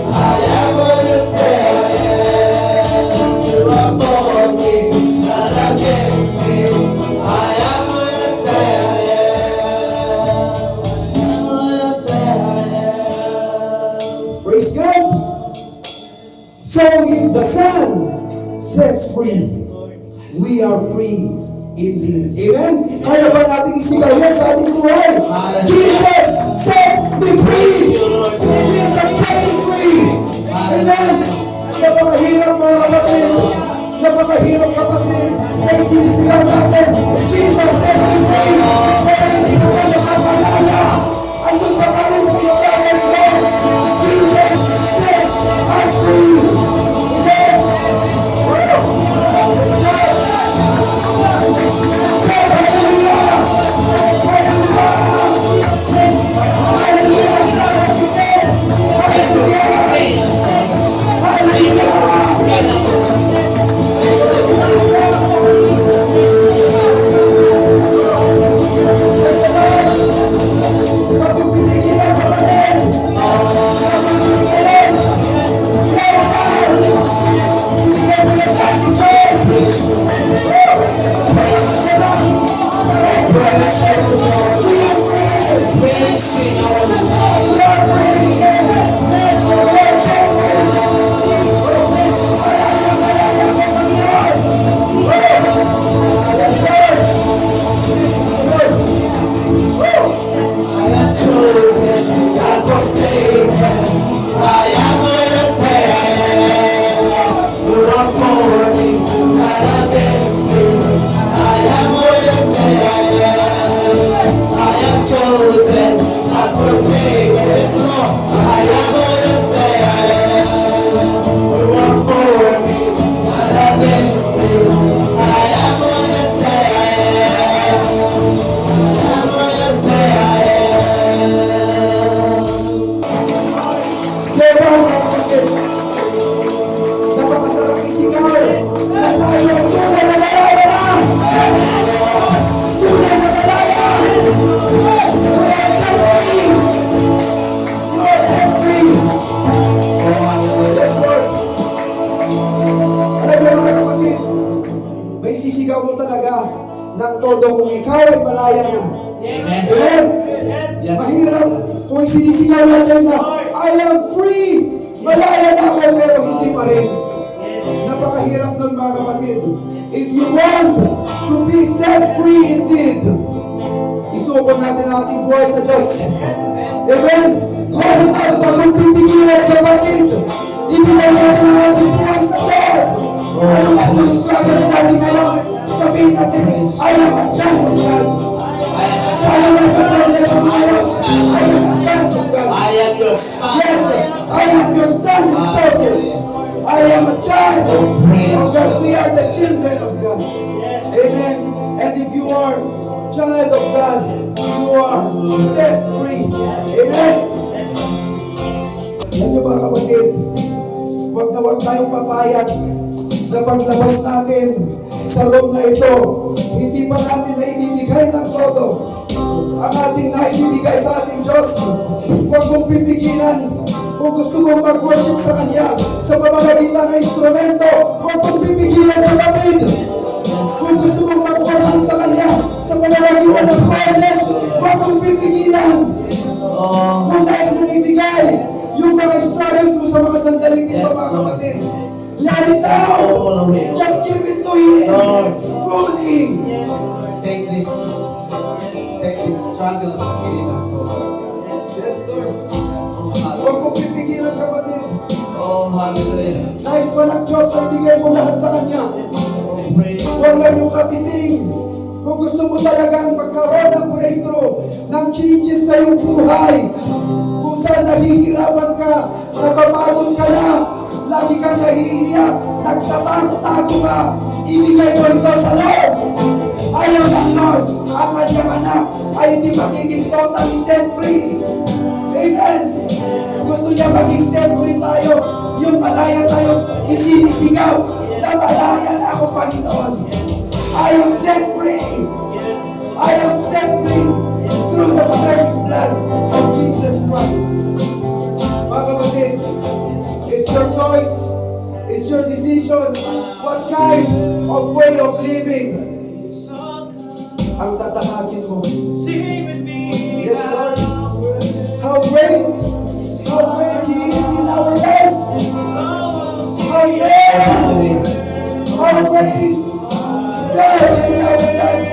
I am who you say I am. You are for me, not against me. I am who you say I am. Who you say I am. Praise God! So if the Son sets free, we are free indeed. Amen? Kaya ba natin isigaw yan sa ating buhay? Jesus set me free! Jesus set me free! Amen? Napakahirap mga kapatid. Napakahirap kapatid. Na isinisigaw natin. Jesus set me free! Kaya hindi ka pa nakapalaya. Andun ka pa rin sa iyong Father's Lord. Jesus set us free! Yes! Let's go! Napakasarap isigaw na tayo ang tunay na malaya na! Tunay na malaya! You are set free! You are set free! Yes, Lord! Alam mo mga kapatid, may sisigaw mo talaga ng todo kung ikaw ay malaya na. Amen? Mahirap kung sinisigaw natin na I am free! Malaya na ako pero hindi pa rin. Napakahirap nun mga kapatid. If you want to be set free indeed, isukon natin ang ating buhay sa Diyos. Amen? Lalo tayo pag pipigilan kapatid. Ibigay natin ang ating buhay sa Diyos. Ano ba ito struggle natin ngayon? Sabihin natin, I am a child of God. Ano ba ito problem of ours? I am a child of God. I am your son. Yes, I am your son in purpose. I am a child of God. We are the children of God. Amen. And if you are child of God, you are set free. Amen. Yan yung mga kapatid, huwag na huwag tayong papayag na paglabas natin sa room na ito, hindi pa natin na ibibigay ng todo ang ating naibibigay sa ating Diyos. Huwag mong pipigilan. Kung gusto mong mag-worship sa Kanya sa pamamagitan ng instrumento, huwag mong pipigilan kapatid. Kung gusto mong mag-worship sa Kanya sa pamamagitan ng process, huwag mong pipigilan. Oh, Kung nais mong ibigay yung mga struggles mo sa mga sandaling ito, Yes, mga Lord. kapatid, let it down. All away. Just give it to Him Lord. fully. take this struggles within us, oh Lord God. Yes, Lord. Oh, Huwag hallelujah. mong pipigilan, kapatid. Oh, hallelujah. Nais ba ng Diyos na ibigay mo lahat sa Kanya? Oh, praise Huwag lang yung katiting. Kung gusto mo talagang magkaroon ng breakthrough, ng changes sa iyong buhay, kung saan nahihirapan ka, napapagod ka na, lagi kang nahihiya, nagtatakot-tako ka, ibigay mo ito sa Lord. Ayaw ng Lord, ang kanyang anak ay hindi magiging totally set free. Amen. Gusto niya maging set free tayo. Yung malaya tayo, isinisigaw na malaya na ako, Panginoon. I am set free. I am set free through the precious blood of Jesus Christ. Mga kapatid, it's your choice. It's your decision. What kind of way of living ang tatahakin mo? Yes, Lord. How great He is in our lives. How great God in our lives.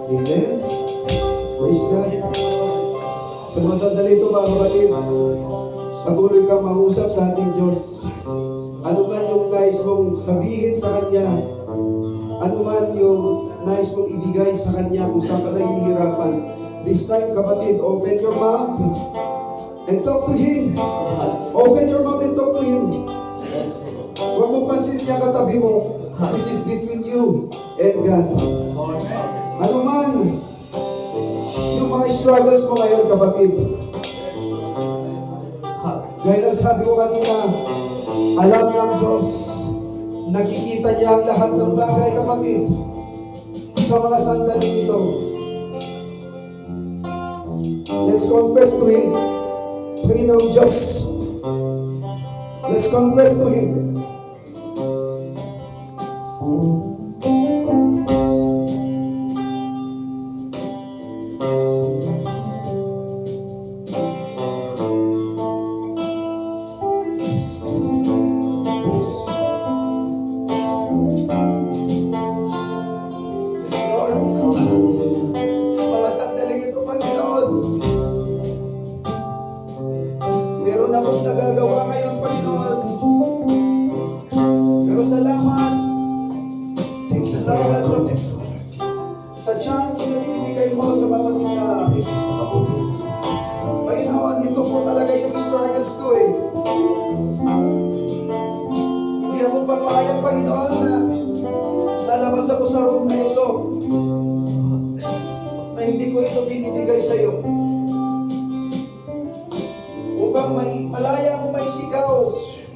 Amen. Praise God. Sa mga sandali ito, mga kapatid, patuloy kang mangusap sa ating Diyos. Ano man yung nais mong sabihin sa Kanya, ano man yung nais mong ibigay sa Kanya kung saan ka nahihirapan. This time, kapatid, open your mouth and talk to Him. Open your mouth and talk to Him. Yes, Huwag mong pansinin niya katabi mo. This is between you and God. Lord. Ano man yung mga struggles mo ngayon, kapatid. Gaya ng sabi ko kanina, alam ng Diyos, nakikita niya ang lahat ng bagay, kapatid, sa mga sandali ito. Let's confess to Him. Panginoong Diyos, let's confess to Him. Yes, Lord. Sa mga sandaling ito, na hindi ko ito binibigay sa iyo. Upang malaya akong may sigaw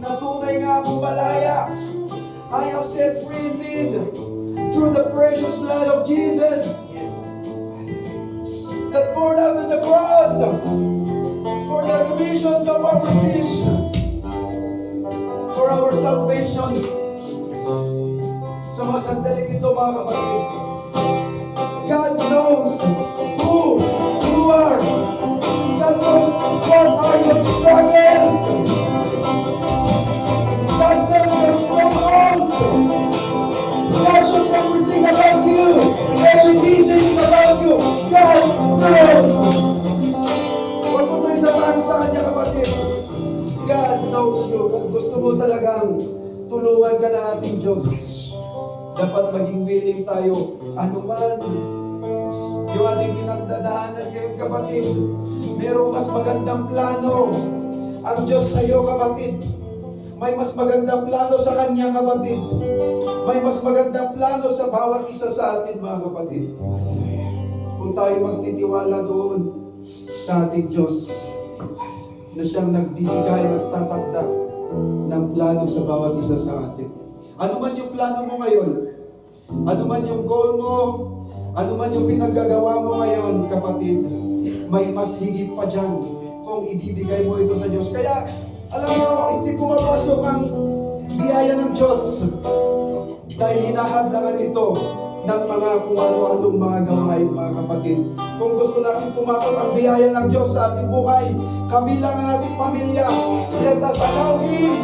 na tunay nga akong malaya. I am set free indeed through the precious blood of Jesus that poured out on the cross for the remissions of our sins, for our salvation. Sa mga sandaling ito, mga kapatid, God knows who you are. God knows what are your struggles. God knows your strongholds. God knows everything about you. Every detail about you. God knows. Huwag mo ito itatago sa kanya, kapatid. God knows you. Kung gusto mo talagang tulungan ka ng ating Diyos, dapat maging willing tayo. Ano man yung ating pinagdadaanan ngayon, kapatid, merong mas magandang plano ang Diyos sa iyo, kapatid. May mas magandang plano sa Kanya, kapatid. May mas magandang plano sa bawat isa sa atin, mga kapatid. Kung tayo magtitiwala doon sa ating Diyos na siyang nagbibigay, nagtatakda ng plano sa bawat isa sa atin. Ano man yung plano mo ngayon, ano man yung goal mo, ano man yung pinaggagawa mo ngayon, kapatid, may mas higit pa dyan kung ibibigay mo ito sa Diyos. Kaya, alam mo, hindi pumapasok ang biyaya ng Diyos dahil hinahadlangan ito ng mga kung ano-anong mga gawain, mga kapatid. Kung gusto natin pumasok ang biyaya ng Diyos sa ating buhay, kabilang ang ating pamilya, let us allow Him.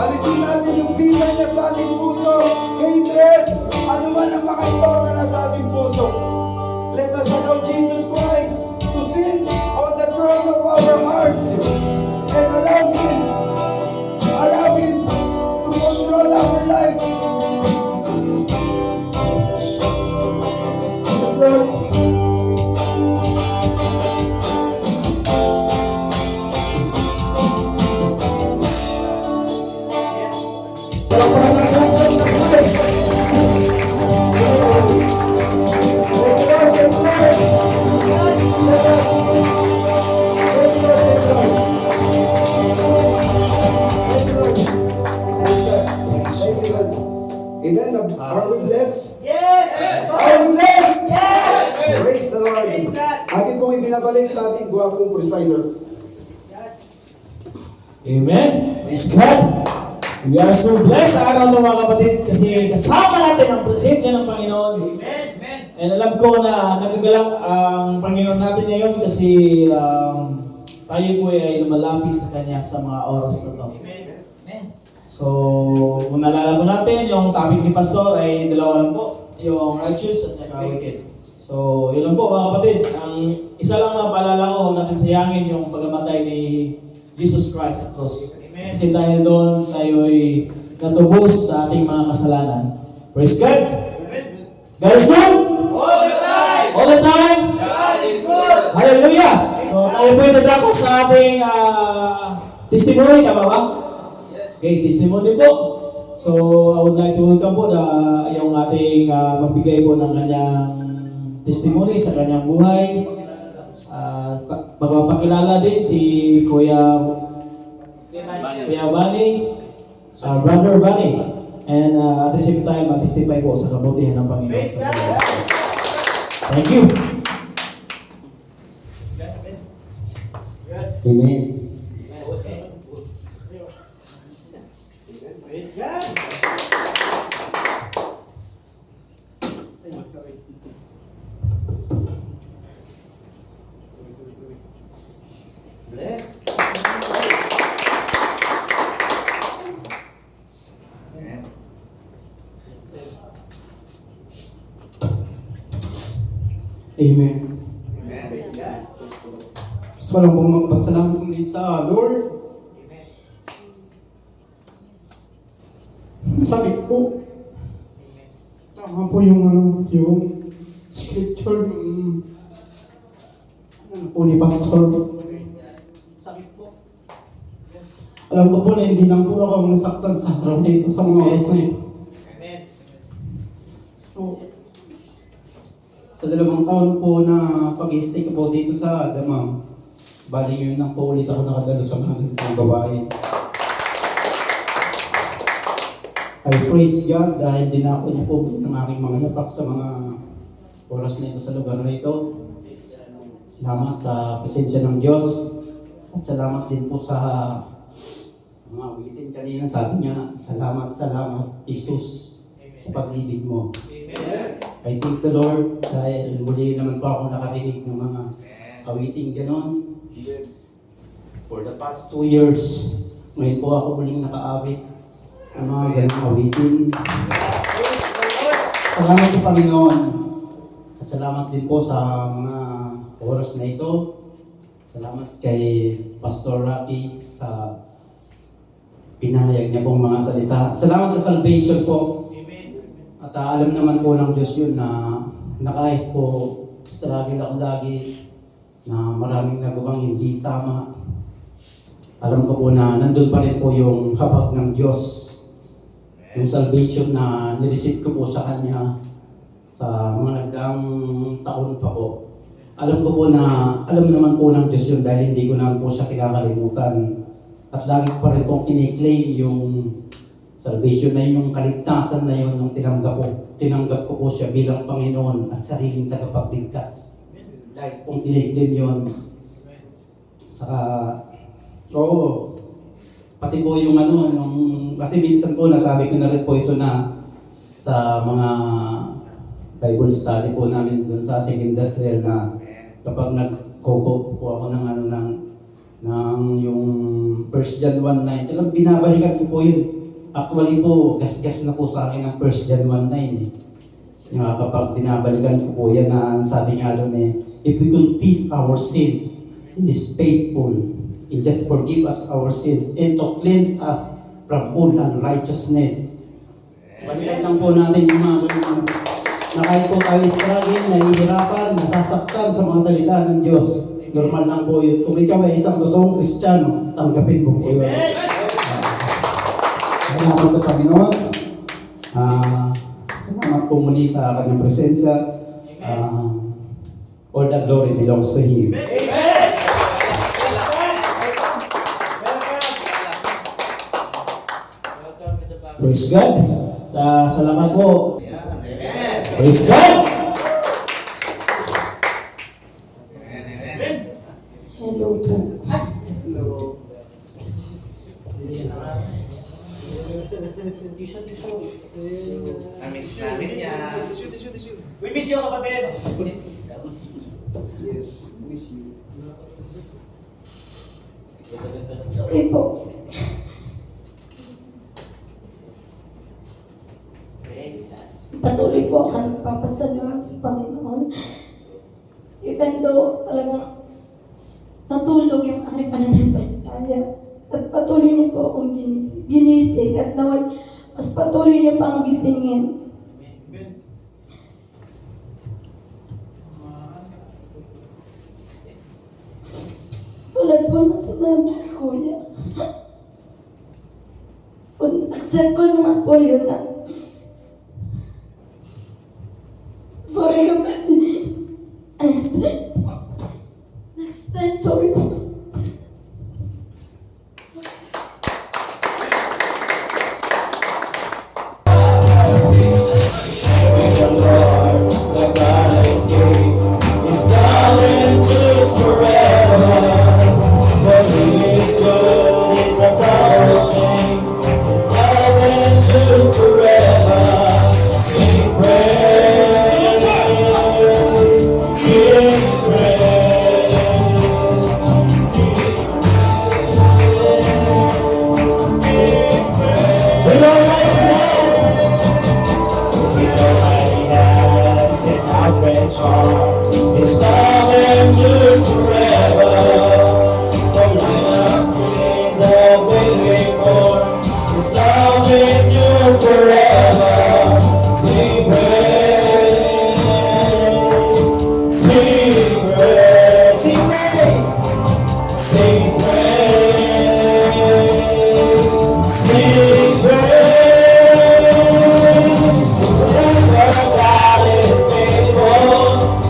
Alisin natin yung bilang niya sa ating puso. Hatred, ano man ang makaibang na nasa ating puso. Let us allow Jesus Christ to sit on the throne of our hearts and allow Him to control our lives. Yes, Lord. Amen. Are we blessed? Yes! Are we blessed? Yes! Praise the Lord. Atin pong ibinabalik sa ating guwapong presider. Amen. Praise God. We are so blessed sa araw ng mga kapatid kasi kasama natin ang presensya ng Panginoon. Amen! And alam ko na nagagalak ang Panginoon natin ngayon kasi tayo po ay lumalapit sa Kanya sa mga oras na to. Amen! So, kung nalala po natin, yung topic ni Pastor ay dalawa lang po. Yung righteous at saka wicked. So, yun lang po mga kapatid. Ang isa lang na paalala ko, huwag natin sayangin yung pagkamatay ni Jesus Christ sa cross. Amen. Kasi dahil doon tayo ay natubos sa ating mga kasalanan. Praise God! God is good! All the time! All the time! God is good! Hallelujah! So, tayo po ay dadako sa ating testimony, tama ba? Okay, testimony po. So, I would like to welcome po na yung ating magbigay po ng kanyang testimony sa kanyang buhay. Magpapakilala din si Kuya Bani, Brother Bani. And at the same time, mag-testify po sa kabutihan ng Panginoon. Praise God! Thank you. Amen. Praise God! Bless. Amen. Praise God. Gusto ko lang pong magpasalamat muli sa Lord. Masakit po. Tama po yung scripture po ni Pastor. Sakit po. Alam ko po na hindi lang po ako nasaktan sa araw na ito sa mga oras na ito. Amen. Sa 2 taon po na pag-stay ko po dito sa Damam, bali ngayon lang po ulit ako nakadalo sa mga ganitong gawain. I praise God dahil dinako niya po ng aking mga lapak sa mga oras na ito sa lugar na ito. Salamat sa presensya ng Diyos at salamat din po sa mga awitin kanina. Sabi niya, salamat, salamat, Jesus, sa pag-ibig mo. I thank the Lord dahil muli naman po ako nakarinig ng mga awiting ganon. For the past 2 years, ngayon po ako muling nakaawit ng mga ganong awitin. Salamat sa Panginoon. Salamat din po sa mga oras na ito. Salamat kay Pastor Rocky sa pinahayag niya pong mga salita. Salamat sa salvation po. At alam naman po ng Diyos yun na kahit po struggle ako lagi, na maraming nagawang hindi tama, alam ko po na nandun pa rin po yung habag ng Diyos. Yung salvation na nireceive ko po sa Kanya sa mga nagdaang taon pa po. Alam ko po na, alam naman po ng Diyos yun dahil hindi ko naman po siya kinakalimutan. At lagi ko pa rin pong kiniklaim yung salvation na yun, yung kaligtasan na yun, yung tinanggap ko po siya bilang Panginoon at sariling tagapagligtas. Lagi pong kiniklaim yun. Saka, oo, pati po yung kasi minsan po nasabi ko na rin po ito na sa mga Bible study po namin doon sa Sig Industrial na kapag nag-co-quote po ako ng yung 1 John 1:9, talagang binabalikan ko po yun. Actually po, gas-gas na po sa akin ang 1 John 1:9 kapag binabalikan ko po yan na sabi nga doon if we confess our sins, He is faithful and just forgive us our sins and to cleanse us from all unrighteousness. Balikan lang po natin yung mga na kahit po tayo struggle, nahihirapan, nasasaktan sa mga salita ng Diyos. Normal lang po yun. Kung ikaw ay isang totoong Kristiyano, tanggapin mo po yun. Salamat sa Panginoon. Salamat po muli sa kanyang presensya. All the glory belongs to Him. Praise God. Salamat po. Praise God. Hello po. Namiss namin yan. We miss you, kapatid. Yes, miss you. Sorry po. Patuloy po ako nagpapasalamat sa Panginoon. Even though talagang natulog yung aking pananampalataya. At patuloy niyo po akong ginising at nawal, mas patuloy niyo pa ang gisingin. Tulad po ng sinabi ni Kuya. Accept ko naman po yun na sorry kapatid. Next time, sorry po. His love endures forever. The love is the waiting for. His love endures forever. Sing praise, sing praise, sing praise, sing praise, sing praise. Forever God is faithful.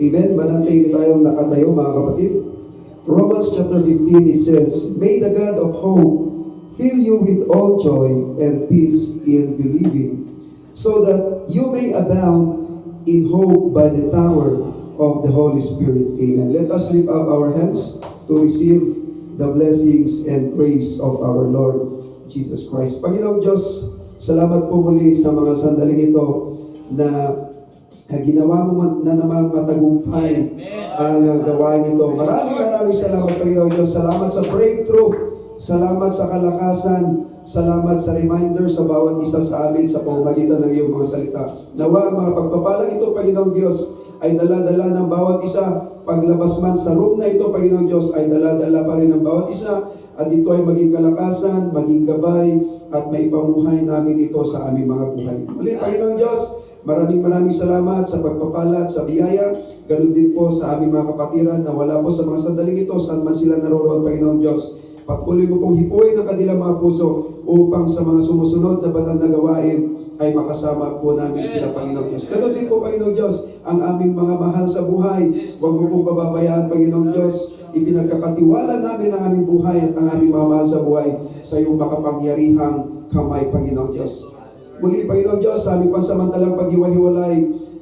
Amen. Manantay tayong nakatayo mga kapatid. Romans chapter 15, it says, May the God of hope fill you with all joy and peace in believing, so that you may abound in hope by the power of the Holy Spirit. Amen. Let us lift up our hands to receive the blessings and grace of our Lord Jesus Christ. Panginoong Diyos, salamat po muli sa mga sandaling ito na ginawa mo na naman matagumpay ang gawain ito. Maraming salamat, Panginoong Diyos. Salamat sa breakthrough. Salamat sa kalakasan. Salamat sa reminder sa bawat isa sa amin sa pamamagitan ng iyong mga salita. Nawa ang mga pagpapalang ito, Panginoong Diyos, ay dala-dala ng bawat isa. Paglabas man sa room na ito, Panginoong Diyos, ay dala-dala pa rin ng bawat isa. At ito ay maging kalakasan, maging gabay, at may pamuhay namin ito sa aming mga buhay. Muli, Panginoong Diyos, maraming salamat sa pagpapala at sa biyaya. Ganun din po sa aming mga kapatiran na wala po sa mga sandaling ito, saan man sila naroon, Panginoong Diyos. Patuloy mo pong hipuin ang kanilang mga puso upang sa mga sumusunod na banal na gawain ay makasama po namin sila, Panginoong Diyos. Ganun din po, Panginoong Diyos, ang aming mga mahal sa buhay. Huwag mo pong pababayaan, Panginoong Diyos. Ipinagkakatiwala namin ang aming buhay at ang aming mga mahal sa buhay sa iyong makapangyarihang kamay, Panginoong Diyos. Muli, Panginoong Diyos, sa aming pansamantalang paghiwa-hiwalay,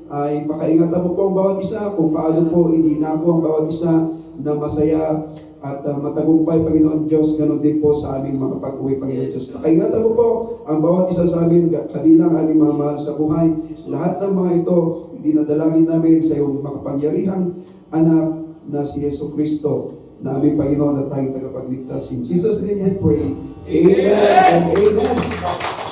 ay pakaingatan mo po ang bawat isa kung paano po idinako ang bawat isa na masaya at matagumpay, Panginoon Diyos. Ganon din po sa aming mga pag-uwi, Panginoon Diyos. Pakaingatan mo po ang bawat isa sa amin, kabilang aming mga mahal sa buhay. Lahat ng mga ito, idinadalangin namin sa iyong makapangyarihang anak na si Yesu Kristo, na aming Panginoon at tayong tagapagligtas. In Jesus' name we pray. Amen and amen.